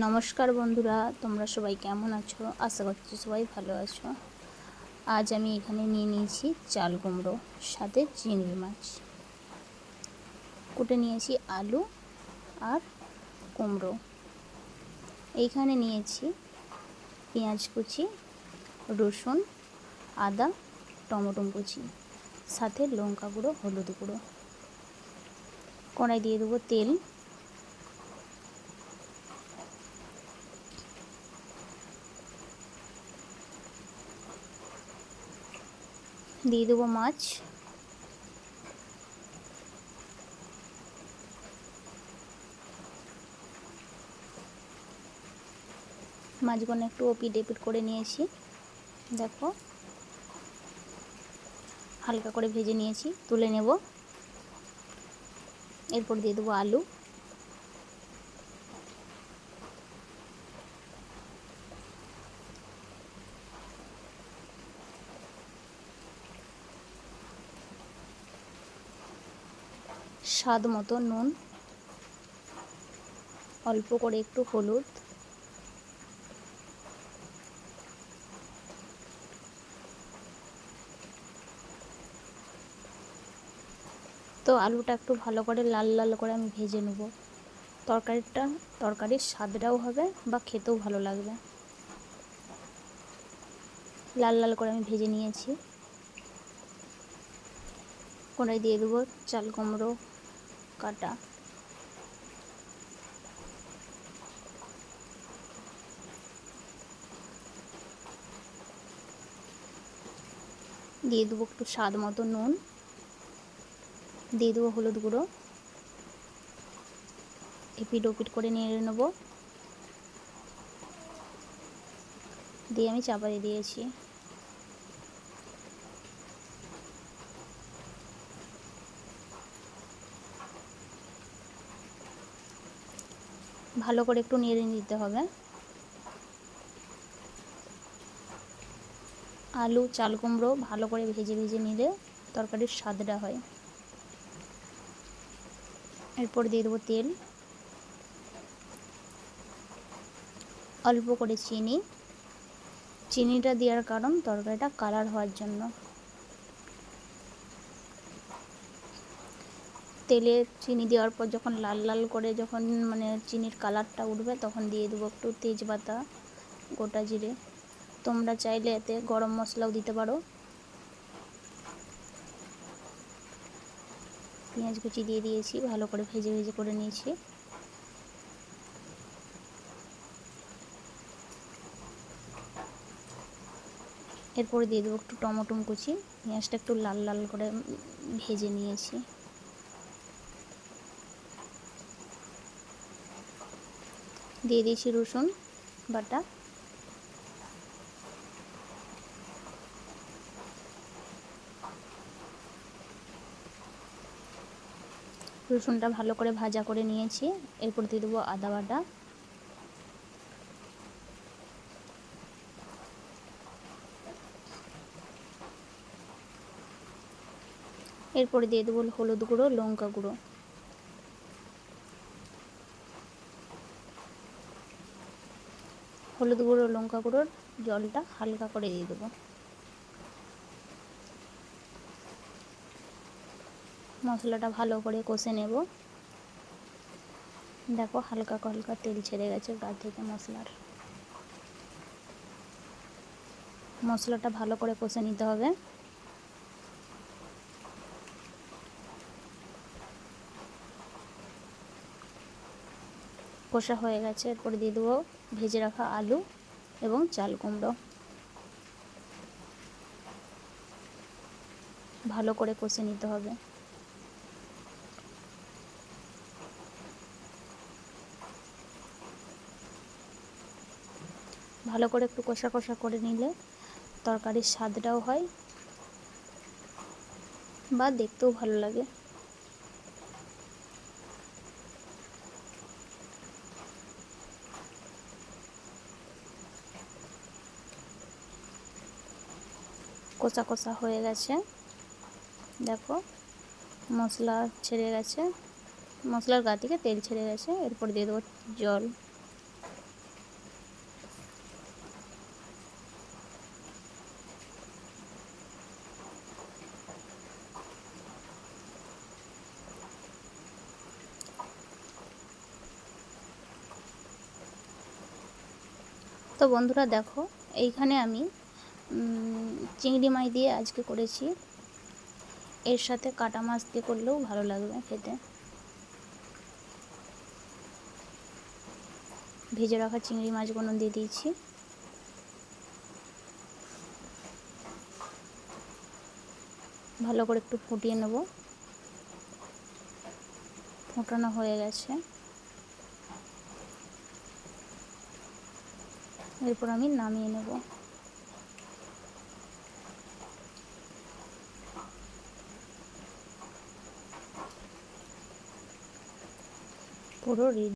নমস্কার বন্ধুরা, তোমরা সবাই কেমন আছো? আশা করছি সবাই ভালো আছো। আজ আমি এখানে নিয়ে নিয়েছি চাল কুমড়ো, সাথে চিংড়ি মাছ। কুটে নিয়েছি আলু আর কুমড়ো। এইখানে নিয়েছি পেঁয়াজ কুচি, রসুন, আদা, টমেটো কুচি, সাথে লঙ্কা গুঁড়ো, হলুদ গুঁড়ো। কড়াই দিয়ে দেবো তেল। দিয়ে দেবো মাছ। মাছগুলো একটু ওপিট এপিট করে নিয়েছি, দেখো হালকা করে ভেজে নিয়েছি, তুলে নেব। এরপর দিয়ে দেবো আলু। স্বাদ মতো নুন, অল্প করে একটু হলুদ, তো আলুটা একটু ভালো করে লাল লাল করে আমি ভেজে নেব। তরকারির স্বাদটাও হবে বা খেতেও ভালো লাগবে। লাল লাল করে আমি ভেজে নিয়েছি। কড়াই দিয়ে দেবো চাল কুমড়ো কাটা। দিয়ে দেবো একটু স্বাদ মতো নুন, দিয়ে দেবো হলুদ গুঁড়ো। এপিট ওপিট করে নেড়ে নেব, দিয়ে আমি চাপা দিয়ে দিয়েছি। ভালো করে একটু নেড়ে নিতে হবে। আলু চাল কুমড়ো ভালো করে ভেজে ভেজে নিলে তরকারির স্বাদটা হয়। এরপর দিয়ে দেবো তেল, অল্প করে চিনি। চিনিটা দেওয়ার কারণ তরকারিটা কালার হওয়ার জন্য। তেলে চিনি দেওয়ার পর যখন লাল লাল করে যখন চিনির কালারটা উঠবে, তখন দিয়ে দেবো একটু তেজপাতা, গোটা জিরে। তোমরা চাইলে এতে গরম মশলাও দিতে পারো। পেঁয়াজ কুচি দিয়ে দিয়েছি, ভালো করে ভেজে ভেজে করে নিয়েছি। এরপরে দিয়ে দেবো একটু টমেটো কুচি। পেঁয়াজটা একটু লাল লাল করে ভেজে নিয়েছি। দিয়ে দিয়েছি রসুন বাটা। রসুনটা ভালো করে ভাজা করে নিয়েছি। এরপর দিয়ে দেবো আদা বাটা। এরপরে দিয়ে দেবো হলুদ গুঁড়ো, লঙ্কা গুঁড়ো। হলুদ গুঁড়ো লঙ্কা গুঁড়োর জলটা হালকা করে দিয়ে দেবো। মশলাটা ভালো করে কষে নেব। দেখো হালকা হালকা তেল ছেড়ে গেছে গা থেকে মশলাটা ভালো করে কষে নিতে হবে। কষা হয়ে গেছে। এরপর দিয়ে দেবো ভেজে রাখা আলু এবং চাল কুমড়ো। ভালো করে কষে নিতে হবে। ভালো করে একটু কষা কষা করে নিলে তরকারির স্বাদটাও হয় বা দেখতেও ভালো লাগে। কষা কষা হয়ে গেছে, দেখো মশলা ছেড়ে গেছে, মশলার গা থেকে তেল ছেড়ে গেছে। এরপর দিয়ে দেবো জল। তো বন্ধুরা দেখো, এইখানে আমি চিংড়ি মাছ দিয়ে আজকে করেছি। এর সাথে কাটা মাছ দিয়ে করলেও ভালো লাগবে খেতে। ভেজে রাখা চিংড়ি মাছগুলো দিয়ে দিয়েছি। ভালো করে একটু ফুটিয়ে নেব। ফোটানো হয়ে গেছে। এরপর আমি নামিয়ে নেব। পুরো রেডি।